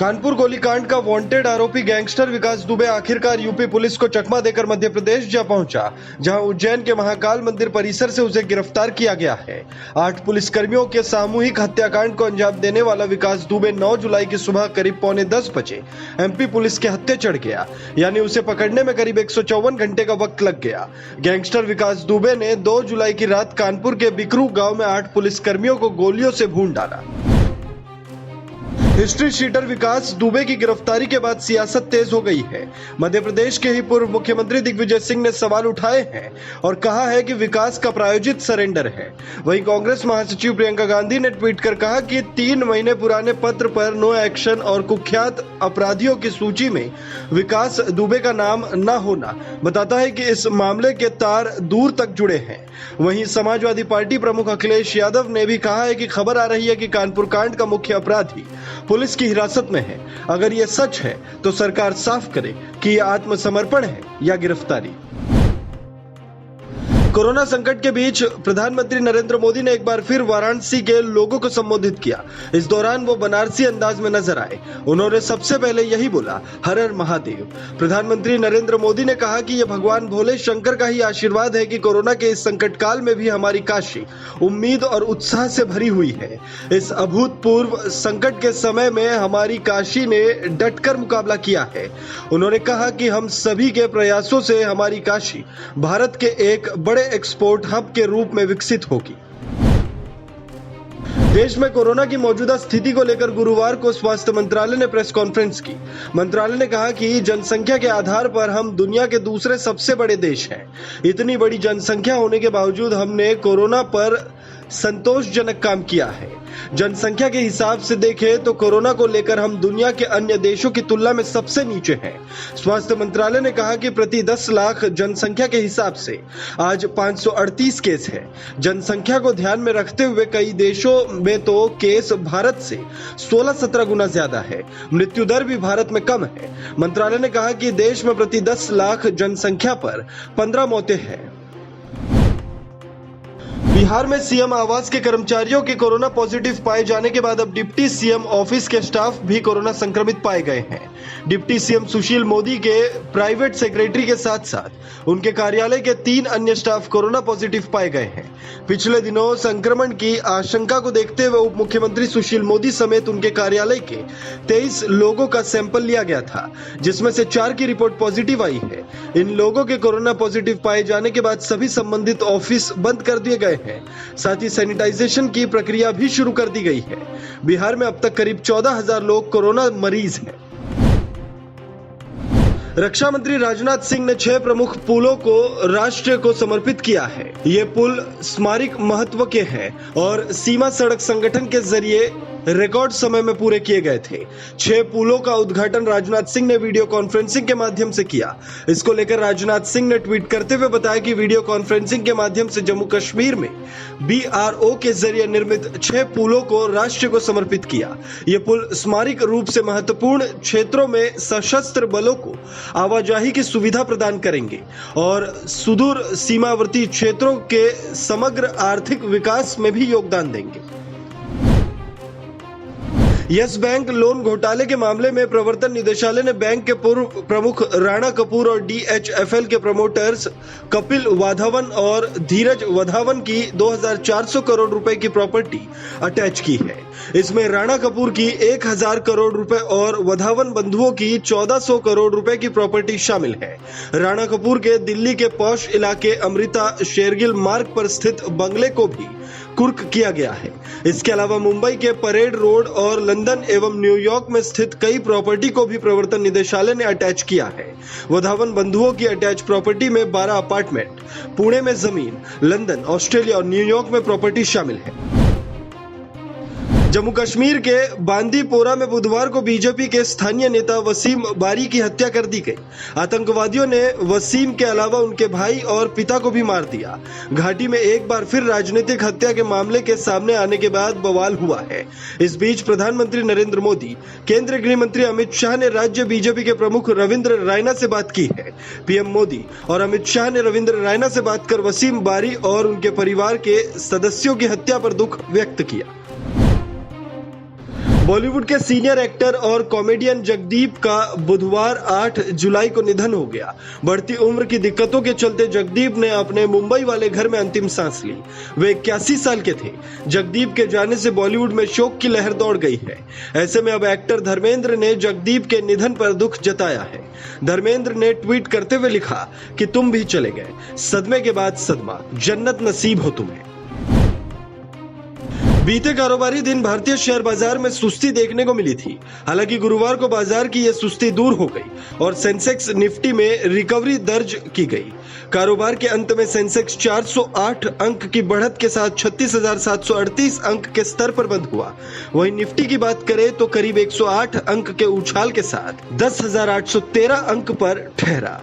कानपुर गोलीकांड का वांटेड आरोपी गैंगस्टर विकास दुबे आखिरकार यूपी पुलिस को चकमा देकर मध्य प्रदेश जा पहुंचा, जहां उज्जैन के महाकाल मंदिर परिसर से उसे गिरफ्तार किया गया है। 8 पुलिसकर्मियों के सामूहिक हत्याकांड को अंजाम देने वाला विकास दुबे 9 जुलाई की सुबह करीब 9:45 बजे एमपी पुलिस के हत्थे चढ़ गया, यानी उसे पकड़ने में करीब 154 घंटे का वक्त लग गया। गैंगस्टर विकास दुबे ने 2 जुलाई की रात कानपुर के बिकरू गांव में 8 पुलिसकर्मियों को गोलियों से भून डाला। हिस्ट्री शीटर विकास दुबे की गिरफ्तारी के बाद सियासत तेज हो गई है। मध्य प्रदेश के ही पूर्व मुख्यमंत्री दिग्विजय सिंह ने सवाल उठाए हैं और कहा है कि विकास का प्रायोजित सरेंडर है। वहीं कांग्रेस महासचिव प्रियंका गांधी ने ट्वीट कर कहा कि 3 महीने पुराने पत्र पर नो एक्शन और कुख्यात अपराधियों की सूची में विकास दुबे का नाम न होना बताता है कि इस मामले के तार दूर तक जुड़े हैं। वहीं समाजवादी पार्टी प्रमुख अखिलेश यादव ने भी कहा है कि खबर आ रही है कि कानपुर कांड का मुख्य अपराधी पुलिस की हिरासत में है। अगर ये सच है तो सरकार साफ करे कि ये आत्मसमर्पण है या गिरफ्तारी। कोरोना संकट के बीच प्रधानमंत्री नरेंद्र मोदी ने एक बार फिर वाराणसी के लोगों को संबोधित किया। इस दौरान वो बनारसी अंदाज में नजर आए। उन्होंने सबसे पहले यही बोला, हर हर महादेव। प्रधानमंत्री नरेंद्र मोदी ने कहा कि यह भगवान भोले शंकर का ही आशीर्वाद है कि कोरोना के इस संकट काल में भी हमारी काशी उम्मीद और उत्साह से भरी हुई है। इस अभूतपूर्व संकट के समय में हमारी काशी ने डटकर मुकाबला किया है। उन्होंने कहा कि हम सभी के प्रयासों से हमारी काशी भारत के एक बड़े एक्सपोर्ट हब के रूप में विकसित होगी। देश में कोरोना की मौजूदा स्थिति को लेकर गुरुवार को स्वास्थ्य मंत्रालय ने प्रेस कॉन्फ्रेंस की। मंत्रालय ने कहा कि जनसंख्या के आधार पर हम दुनिया के दूसरे सबसे बड़े देश हैं। इतनी बड़ी जनसंख्या होने के बावजूद हमने कोरोना पर संतोषजनक काम किया है। जनसंख्या के हिसाब से देखें तो कोरोना को लेकर हम दुनिया के अन्य देशों की तुलना में सबसे नीचे हैं। स्वास्थ्य मंत्रालय ने कहा कि प्रति 10 लाख जनसंख्या के हिसाब से आज 538 केस है। जनसंख्या को ध्यान में रखते हुए कई देशों में तो केस भारत से 16-17 गुना ज्यादा है। मृत्यु दर भी भारत में कम है। मंत्रालय ने कहा कि देश में प्रति 10 लाख जनसंख्या पर 15 मौतें हैं। बिहार में सीएम आवास के कर्मचारियों के कोरोना पॉजिटिव पाए जाने के बाद अब डिप्टी सीएम ऑफिस के स्टाफ भी कोरोना संक्रमित पाए गए हैं। डिप्टी सीएम सुशील मोदी के प्राइवेट सेक्रेटरी के साथ साथ उनके कार्यालय के 3 अन्य स्टाफ कोरोना पॉजिटिव पाए गए हैं। पिछले दिनों संक्रमण की आशंका को देखते हुए उप मुख्यमंत्री सुशील मोदी समेत उनके कार्यालय के 23 लोगों का सैंपल लिया गया था, जिसमें से 4 की रिपोर्ट पॉजिटिव आई है। इन लोगों के कोरोना पॉजिटिव पाए जाने के बाद सभी संबंधित ऑफिस बंद कर दिए गए हैं। साथ ही सैनिटाइजेशन की प्रक्रिया भी शुरू कर दी गई है। बिहार में अब तक करीब 14,000 लोग कोरोना मरीज हैं। रक्षा मंत्री राजनाथ सिंह ने 6 प्रमुख पुलों को राष्ट्र को समर्पित किया है। ये पुल स्मारक महत्व के हैं और सीमा सड़क संगठन के जरिए रिकॉर्ड समय में पूरे किए गए थे। 6 पुलों का उद्घाटन राजनाथ सिंह ने वीडियो कॉन्फ्रेंसिंग के माध्यम से किया। इसको लेकर राजनाथ सिंह ने ट्वीट करते हुए बताया कि वीडियो कॉन्फ्रेंसिंग के माध्यम से जम्मू कश्मीर में BRO के जरिए निर्मित 6 पुलों को राष्ट्र को समर्पित किया। ये पुल स्मारक रूप से महत्वपूर्ण क्षेत्रों में सशस्त्र बलों को आवाजाही की सुविधा प्रदान करेंगे और सुदूर सीमावर्ती क्षेत्रों के समग्र आर्थिक विकास में भी योगदान देंगे। यस बैंक लोन घोटाले के मामले में प्रवर्तन निदेशालय ने बैंक के पूर्व प्रमुख राणा कपूर और DHFL के प्रमोटर्स कपिल वाधावन और धीरज वाधावन की 2,400 करोड़ रुपए की प्रॉपर्टी अटैच की है। इसमें राणा कपूर की 1,000 करोड़ रुपए और वाधावन बंधुओं की 1,400 करोड़ रुपए की प्रॉपर्टी शामिल है। राणा कपूर के दिल्ली के पॉश इलाके अमृता शेरगिल मार्ग पर स्थित बंगले को भी कुर्क किया गया है। इसके अलावा मुंबई के परेड रोड और लंदन एवं न्यूयॉर्क में स्थित कई प्रॉपर्टी को भी प्रवर्तन निदेशालय ने अटैच किया है। वाधावन बंधुओं की अटैच प्रॉपर्टी में 12 अपार्टमेंट, पुणे में जमीन, लंदन, ऑस्ट्रेलिया और न्यूयॉर्क में प्रॉपर्टी शामिल है। जम्मू कश्मीर के बांदीपोरा में बुधवार को बीजेपी के स्थानीय नेता वसीम बारी की हत्या कर दी गई। आतंकवादियों ने वसीम के अलावा उनके भाई और पिता को भी मार दिया। घाटी में एक बार फिर राजनीतिक हत्या के मामले के सामने आने के बाद बवाल हुआ है। इस बीच प्रधानमंत्री नरेंद्र मोदी, केंद्रीय गृह मंत्री अमित शाह ने राज्य बीजेपी के प्रमुख रविंद्र रैना से बात की है। पीएम मोदी और अमित शाह ने रविंद्र रैना से बात कर वसीम बारी और उनके परिवार के सदस्यों की हत्या पर दुख व्यक्त किया। बॉलीवुड के सीनियर एक्टर और कॉमेडियन जगदीप का बुधवार 8 जुलाई को निधन हो गया। बढ़ती उम्र की दिक्कतों के चलते जगदीप ने अपने मुंबई वाले घर में अंतिम सांस ली। वे 81 साल के थे। जगदीप के जाने से बॉलीवुड में शोक की लहर दौड़ गई है। ऐसे में अब एक्टर धर्मेंद्र ने जगदीप के निधन पर दुख जताया है। धर्मेंद्र ने ट्वीट करते हुए लिखा कि तुम भी चले गए, सदमे के बाद सदमा, जन्नत नसीब हो तुम्हें। बीते कारोबारी दिन भारतीय शेयर बाजार में सुस्ती देखने को मिली थी। हालांकि गुरुवार को बाजार की यह सुस्ती दूर हो गई और सेंसेक्स निफ्टी में रिकवरी दर्ज की गई। कारोबार के अंत में सेंसेक्स 408 अंक की बढ़त के साथ 36,738 अंक के स्तर पर बंद हुआ। वहीं निफ्टी की बात करें तो करीब 108 अंक के उछाल के साथ 10,813 अंक पर ठहरा।